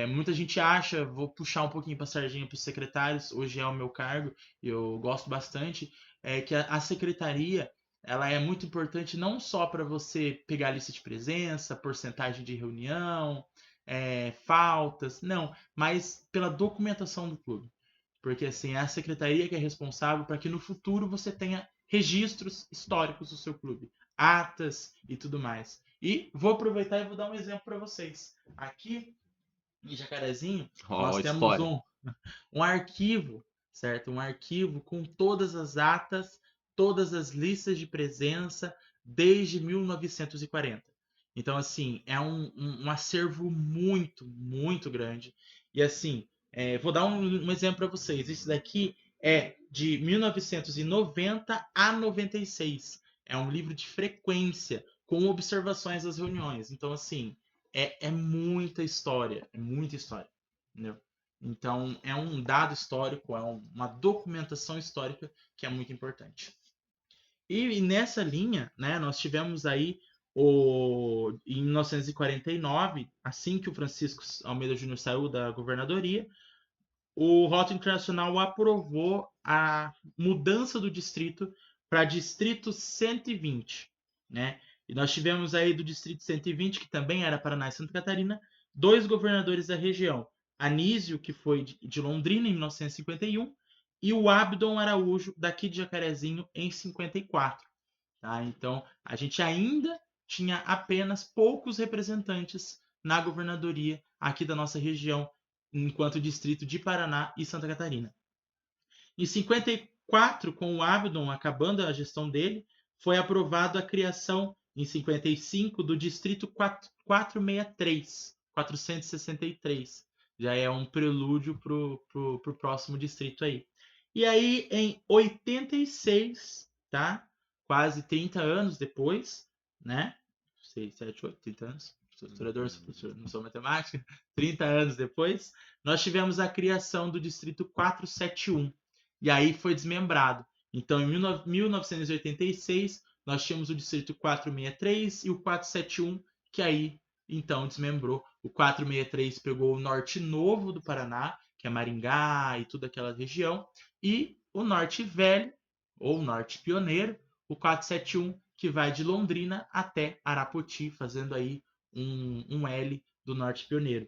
Muita gente acha, vou puxar um pouquinho para a sardinha para os secretários, hoje é o meu cargo, eu gosto bastante, que a secretaria ela é muito importante não só para você pegar a lista de presença, porcentagem de reunião, faltas, não, mas pela documentação do clube. Porque assim, é a secretaria que é responsável para que no futuro você tenha registros históricos do seu clube, atas e tudo mais. E vou aproveitar e vou dar um exemplo para vocês. Aqui em Jacarezinho, Ó, nós temos história. um arquivo, certo? Um arquivo com todas as atas, todas as listas de presença desde 1940. Então, assim, é um acervo muito, muito grande. E, assim, vou dar um exemplo para vocês. Isso daqui é de 1990 a 96. É um livro de frequência, com observações das reuniões. Então, assim, é muita história. É muita história. Entendeu? Então, é um dado histórico, uma documentação histórica que é muito importante. E nessa linha, né, nós tivemos aí em 1949, assim que o Francisco Almeida Júnior saiu da governadoria, o Rota Internacional aprovou a mudança do distrito para Distrito 120, né? E nós tivemos aí do Distrito 120, que também era Paraná e Santa Catarina, dois governadores da região. Anísio, que foi de Londrina em 1951, e o Abdon Araújo, daqui de Jacarezinho, em 54. Tá? Então, a gente ainda tinha apenas poucos representantes na governadoria aqui da nossa região, enquanto distrito de Paraná e Santa Catarina. Em 54, com o Abdon acabando a gestão dele, foi aprovado a criação, em 55, do distrito 463, 463. Já é um prelúdio para o próximo distrito aí. E aí, em 86, tá? Quase 30 anos depois, né? 6, 7, 8, 30 anos. Sou historiador, não sou matemática. 30 anos depois, nós tivemos a criação do Distrito 471. E aí foi desmembrado. Então, em 1986, nós tínhamos o Distrito 463 e o 471, que aí, então, desmembrou. O 463 pegou o norte novo do Paraná, que é Maringá e toda aquela região, e o norte velho, ou norte pioneiro, o 471, que vai de Londrina até Arapoti, fazendo aí um L do norte pioneiro.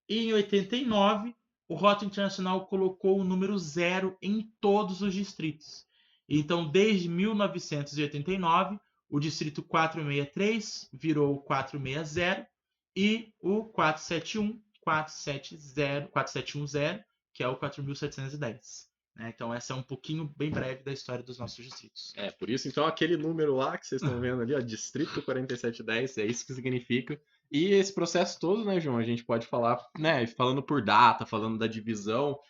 E em 89, o Rota Internacional colocou o número 0 em todos os distritos. Então, desde 1989, o distrito 463 virou o 460 e o 471, 4710, que é o 4710. Então, essa é um pouquinho bem breve da história dos nossos distritos. Por isso, então, aquele número lá que vocês estão vendo ali, ó, Distrito 4710, é isso que significa. E esse processo todo, né, João, a gente pode falar, né, falando por data, falando da divisão,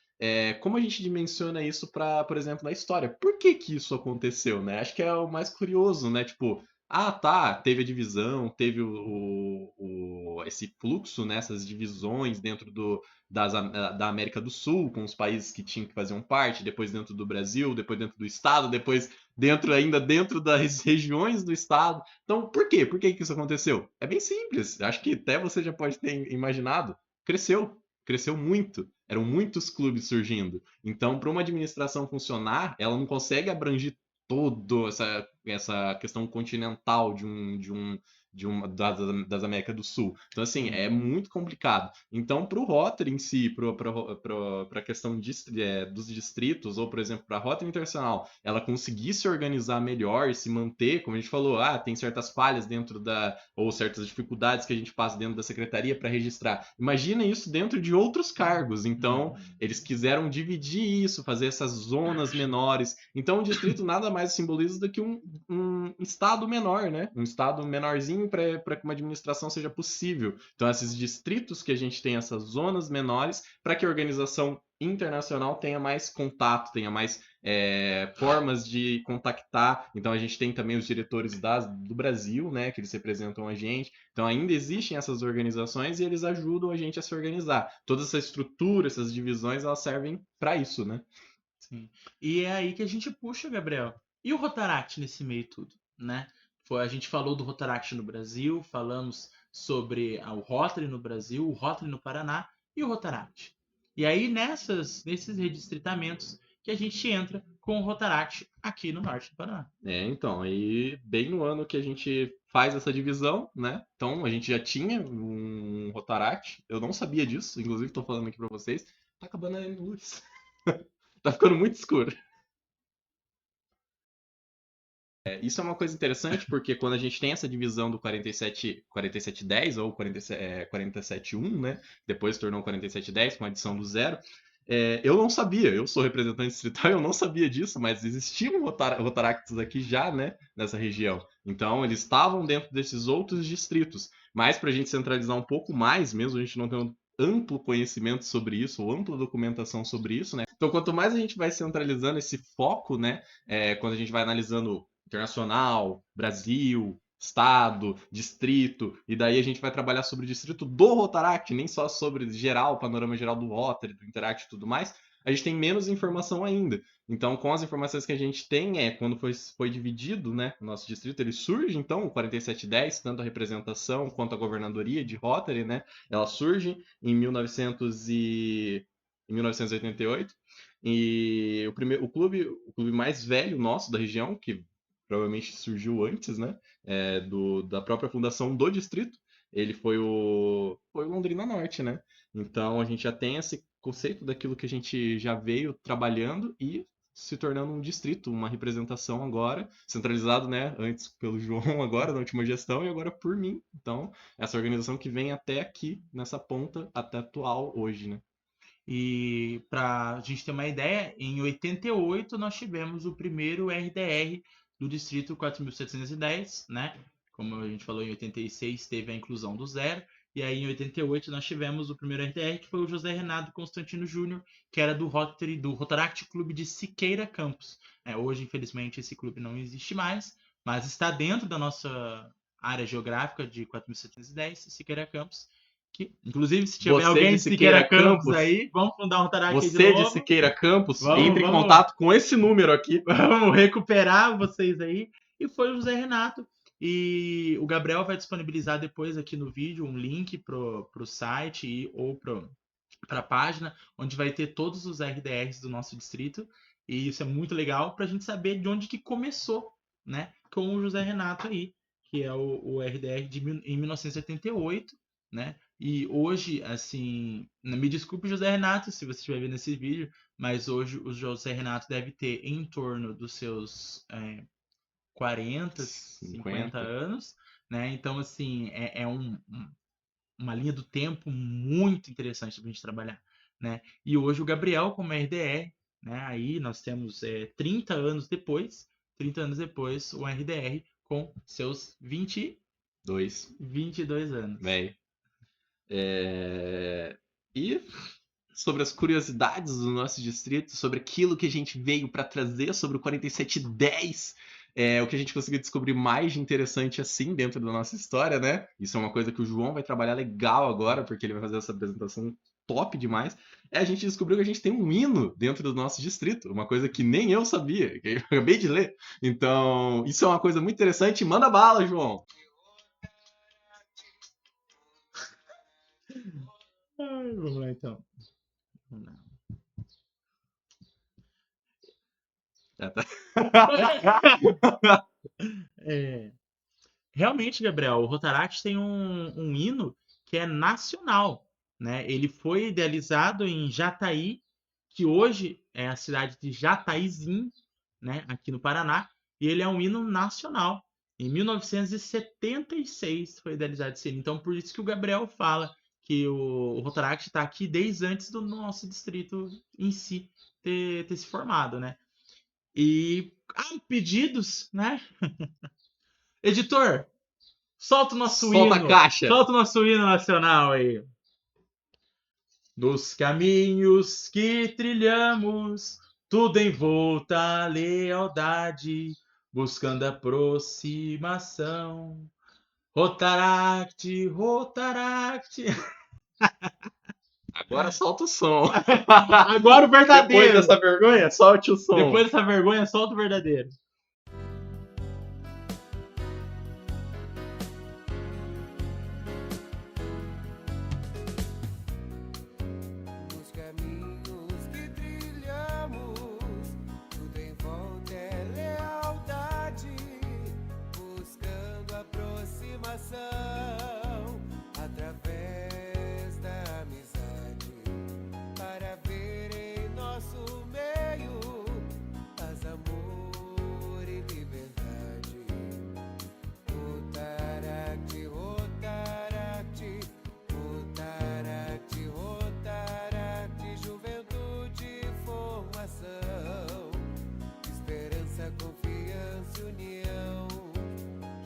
como a gente dimensiona isso para, por exemplo, na história? Por que que isso aconteceu, né? Acho que é o mais curioso, né? Tipo, Ah, tá, teve a divisão, teve esse fluxo, né, essas divisões dentro da América do Sul, com os países que tinham que fazer parte, depois dentro do Brasil, depois dentro do Estado, depois dentro das regiões do Estado. Então, por quê? Por que que isso aconteceu? É bem simples, acho que até você já pode ter imaginado. Cresceu muito. Eram muitos clubes surgindo. Então, para uma administração funcionar, ela não consegue abranger toda essa questão continental das Américas do Sul. Então, assim, é muito complicado. Então, para o Rotary em si, para a questão dos distritos, ou, por exemplo, para a Rotary Internacional, ela conseguir se organizar melhor e se manter, como a gente falou, tem certas falhas ou certas dificuldades que a gente passa dentro da secretaria para registrar. Imagina isso dentro de outros cargos. Então, eles quiseram dividir isso, fazer essas zonas menores. Então, o distrito nada mais simboliza do que um estado menor, né? Um estado menorzinho para que uma administração seja possível. Então, esses distritos que a gente tem, essas zonas menores, para que a organização internacional tenha mais contato, tenha mais formas de contactar. Então, a gente tem também os diretores do Brasil, né? Que eles representam a gente. Então, ainda existem essas organizações e eles ajudam a gente a se organizar. Toda essa estrutura, essas divisões, elas servem para isso, né? Sim. E é aí que a gente puxa, Gabriel. E o Rotaract nesse meio tudo, né? A gente falou do Rotaract no Brasil, falamos sobre o Rotary no Brasil, o Rotary no Paraná e o Rotaract. E aí nesses redistritamentos que a gente entra com o Rotaract aqui no norte do Paraná. Então, aí bem no ano que a gente faz essa divisão, né? Então, a gente já tinha um Rotaract, eu não sabia disso, inclusive estou falando aqui para vocês, tá acabando a luz. Tá ficando muito escuro. Isso é uma coisa interessante, porque quando a gente tem essa divisão do 4710 ou 47.1, né? Depois se tornou 4710 com a adição do zero. Eu não sabia, eu sou representante distrital, eu não sabia disso, mas existiam Rotaractos aqui já, né? Nessa região. Então, eles estavam dentro desses outros distritos. Mas para a gente centralizar um pouco mais, mesmo a gente não tendo amplo conhecimento sobre isso, ou ampla documentação sobre isso, né? Então, quanto mais a gente vai centralizando esse foco, né? Quando a gente vai analisando internacional, Brasil, estado, distrito, e daí a gente vai trabalhar sobre o distrito do Rotaract, nem só sobre geral, o panorama geral do Rotary, do Interact e tudo mais, a gente tem menos informação ainda. Então, com as informações que a gente tem, quando foi dividido, né, o nosso distrito, ele surge, então, o 4710, tanto a representação quanto a governadoria de Rotary, né, ela surge em 1988, e o clube mais velho nosso da região, que provavelmente surgiu antes, né? Da própria fundação do distrito. Ele foi o Londrina Norte, né? Então a gente já tem esse conceito daquilo que a gente já veio trabalhando e se tornando um distrito, uma representação agora, centralizado, né? Antes pelo João, agora na última gestão, e agora por mim. Então, essa organização que vem até aqui, nessa ponta, até atual hoje, né? E para a gente ter uma ideia, em 88 nós tivemos o primeiro RDR do distrito 4.710, né? Como a gente falou, em 86 teve a inclusão do zero. E aí em 88 nós tivemos o primeiro RDR, que foi o José Renato Constantino Júnior, que era do Rotaract Clube de Siqueira Campos. Hoje, infelizmente, esse clube não existe mais, mas está dentro da nossa área geográfica de 4.710, Siqueira Campos. Que, inclusive, se tiver Você alguém de de Siqueira Siqueira Campos Campos, aí, vamos fundar um Rotaract de você de novo. Siqueira Campos, Vamos, entre em vamos, contato com esse número aqui. vamos recuperar vocês aí. E foi o José Renato. E o Gabriel vai disponibilizar depois aqui no vídeo um link pro site ou para a página, onde vai ter todos os RDRs do nosso distrito. E isso é muito legal para a gente saber de onde que começou, né? Com o José Renato aí, que é o RDR em 1988, né? E hoje, assim, me desculpe, José Renato, se você estiver vendo esse vídeo, mas hoje o José Renato deve ter em torno dos seus 40, 50 50. anos, né? Então, assim, uma linha do tempo muito interessante para a gente trabalhar, né? E hoje o Gabriel, como RDR, né? Aí nós temos 30 anos depois, o RDR com seus 22 anos. Véi. E sobre as curiosidades do nosso distrito, sobre aquilo que a gente veio para trazer sobre o 4710. o que a gente conseguiu descobrir mais de interessante assim dentro da nossa história, né? Isso é uma coisa que o João vai trabalhar legal agora, porque ele vai fazer essa apresentação top demais. A gente descobriu que a gente tem um hino dentro do nosso distrito, uma coisa que nem eu sabia, que eu acabei de ler. Então, isso é uma coisa muito interessante. Manda bala, João! Vamos lá, então. Vamos lá. Tá. Realmente, Gabriel, o Rotaract tem um hino que é nacional, né? Ele foi idealizado em Jataí, que hoje é a cidade de Jataizinho, né? Aqui no Paraná, e ele é um hino nacional. Em 1976 foi idealizado esse hino. Então, por isso que o Gabriel fala que o Rotaract está aqui desde antes do nosso distrito em si ter se formado, né? E pedidos, né? Editor, solta o nosso Solta a hino. caixa! Solta o nosso hino nacional aí. Dos caminhos que trilhamos, tudo envolta a lealdade, buscando aproximação. Rotaract, Rotaract. Agora solta o som. Agora o verdadeiro. Depois dessa vergonha, solte o som. Depois dessa vergonha, solta o verdadeiro. Dos caminhos que trilhamos, tudo em volta é lealdade, buscando aproximação através da amizade, para ver em nosso meio paz, amor e liberdade. Rotaract, Rotaract, Rotaract, Rotaract, juventude e formação, esperança, confiança e união.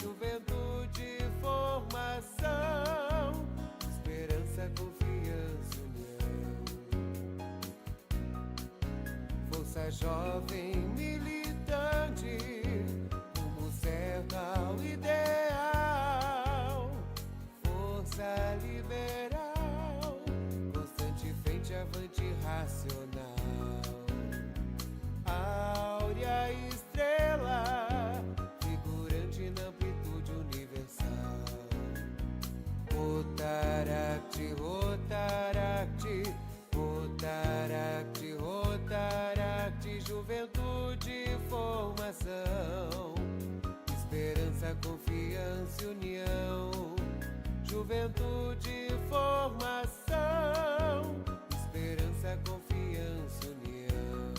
Juventude e formação, esperança, confiança e união. Força jovem militante, rumo certo ao ideal. Força liberal, constante frente avante racional. Áurea estrela, figurante na amplitude universal. Rotaract, Rotaract, Rotaract, Rotaract, juventude e formação, esperança, confiança e união. Juventude e formação, esperança, confiança e união.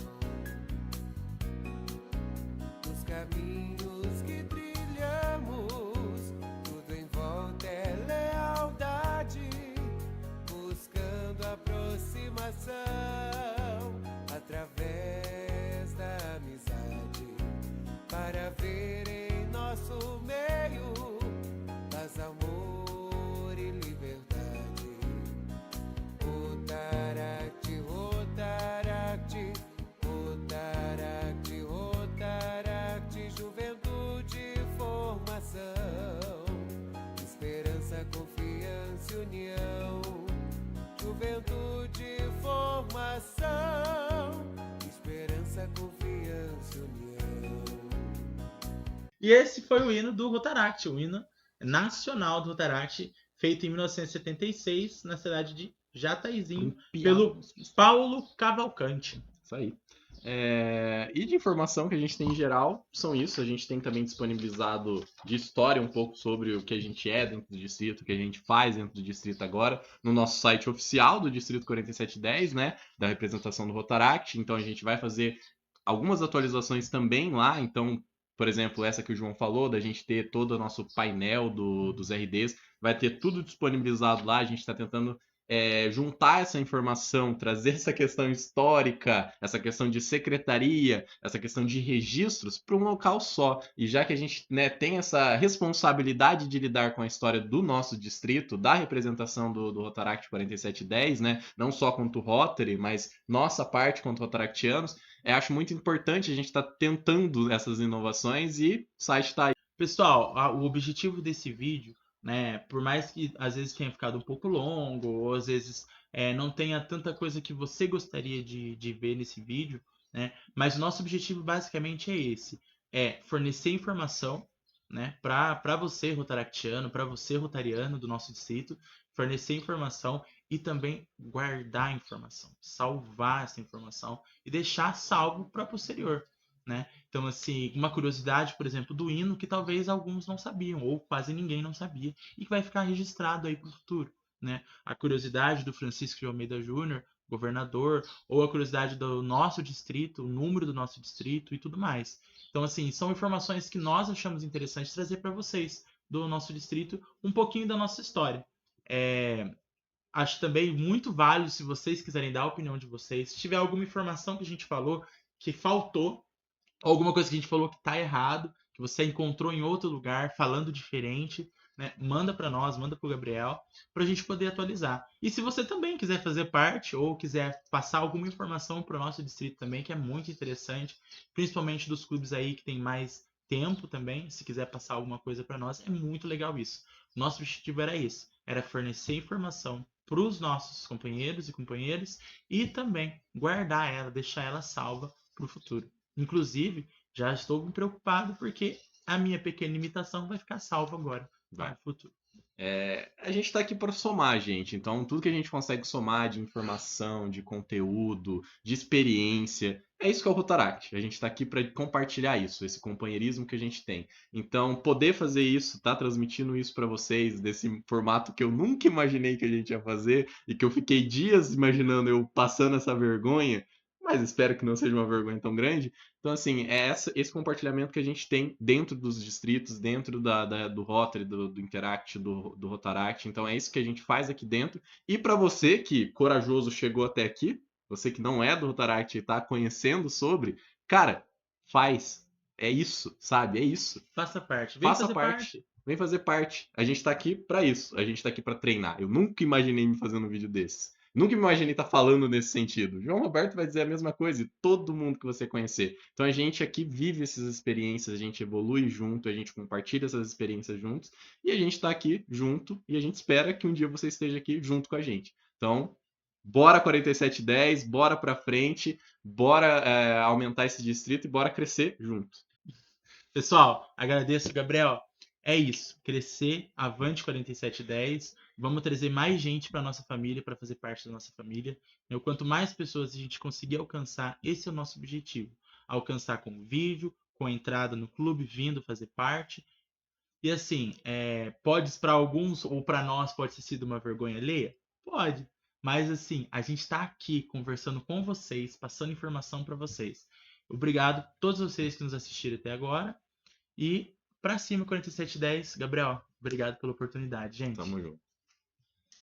Nos caminhos que trilhamos, tudo em volta é lealdade, buscando aproximação através da amizade, para ver em nosso meio paz, amor e liberdade. Rotaract, Rotaract, Rotaract, Rotaract, juventude e formação, esperança, confiança e união. Juventude e formação, esperança, confiança e união. E esse foi o hino do Rotaract, o hino nacional do Rotaract, feito em 1976 na cidade de Jataizinho, pelo Paulo Cavalcante. Isso aí. E de informação que a gente tem em geral, são isso. A gente tem também disponibilizado de história um pouco sobre o que a gente é dentro do distrito, o que a gente faz dentro do distrito agora, no nosso site oficial do Distrito 4710, né, da representação do Rotaract. Então a gente vai fazer algumas atualizações também lá. Então, por exemplo, essa que o João falou, da gente ter todo o nosso painel dos RDs, vai ter tudo disponibilizado lá. A gente está tentando juntar essa informação, trazer essa questão histórica, essa questão de secretaria, essa questão de registros para um local só. E já que a gente, né, tem essa responsabilidade de lidar com a história do nosso distrito, da representação do Rotaract 4710, né, não só quanto o Rotary, mas nossa parte quanto Rotaractianos, acho muito importante a gente estar tentando essas inovações e o site está aí. Pessoal, o objetivo desse vídeo, né, por mais que às vezes tenha ficado um pouco longo, ou às vezes não tenha tanta coisa que você gostaria de ver nesse vídeo, né, mas o nosso objetivo basicamente é esse, fornecer informação, né, para você rotaractiano, para você rotariano do nosso distrito, fornecer informação e também guardar a informação, salvar essa informação e deixar salvo para posterior, né? Então, assim, uma curiosidade, por exemplo, do hino que talvez alguns não sabiam, ou quase ninguém não sabia, e que vai ficar registrado aí para o futuro, né? A curiosidade do Francisco de Almeida Júnior, governador, ou a curiosidade do nosso distrito, o número do nosso distrito e tudo mais. Então, assim, são informações que nós achamos interessante trazer para vocês do nosso distrito, um pouquinho da nossa história. Acho também muito válido se vocês quiserem dar a opinião de vocês. Se tiver alguma informação que a gente falou que faltou, alguma coisa que a gente falou que tá errado, que você encontrou em outro lugar, falando diferente, né? Manda para nós, manda pro Gabriel, para a gente poder atualizar. E se você também quiser fazer parte ou quiser passar alguma informação para o nosso distrito também, que é muito interessante, principalmente dos clubes aí que tem mais tempo também, se quiser passar alguma coisa para nós, é muito legal isso. Nosso objetivo era esse, era fornecer informação para os nossos companheiros e companheiras e também guardar ela, deixar ela salva para o futuro. Inclusive, já estou me preocupado porque a minha pequena imitação vai ficar salva agora para Vai. o futuro. A gente está aqui para somar, gente. Então, tudo que a gente consegue somar de informação, de conteúdo, de experiência, é isso que é o Rotaract. A gente está aqui para compartilhar isso, esse companheirismo que a gente tem. Então, poder fazer isso, tá transmitindo isso para vocês, desse formato que eu nunca imaginei que a gente ia fazer e que eu fiquei dias imaginando eu passando essa vergonha, mas espero que não seja uma vergonha tão grande. Então, assim, esse compartilhamento que a gente tem dentro dos distritos, dentro do Rotary, do Interact, do Rotaract. Então, é isso que a gente faz aqui dentro. E para você que, corajoso, chegou até aqui, você que não é do Rotaract e está conhecendo sobre, cara, faz. É isso, sabe? É isso. Faça parte. Vem Faça fazer parte. parte. Vem fazer parte. A gente está aqui para isso. A gente está aqui para treinar. Eu nunca imaginei me fazendo um vídeo desses. Nunca imaginei estar falando nesse sentido. João Roberto vai dizer a mesma coisa e todo mundo que você conhecer. Então a gente aqui vive essas experiências, a gente evolui junto, a gente compartilha essas experiências juntos e a gente está aqui junto e a gente espera que um dia você esteja aqui junto com a gente. Então, bora 4710, bora para frente, bora aumentar esse distrito e bora crescer junto. Pessoal, agradeço, Gabriel. É isso. Crescer, avante 4710. Vamos trazer mais gente para nossa família, para fazer parte da nossa família. Quanto mais pessoas a gente conseguir alcançar, esse é o nosso objetivo. Alcançar com vídeo, com entrada no clube, vindo fazer parte. E assim, pode para alguns ou para nós pode ter sido uma vergonha alheia? Pode. Mas assim, a gente está aqui conversando com vocês, passando informação para vocês. Obrigado a todos vocês que nos assistiram até agora. E para cima 4710, Gabriel, obrigado pela oportunidade, gente. Tamo junto.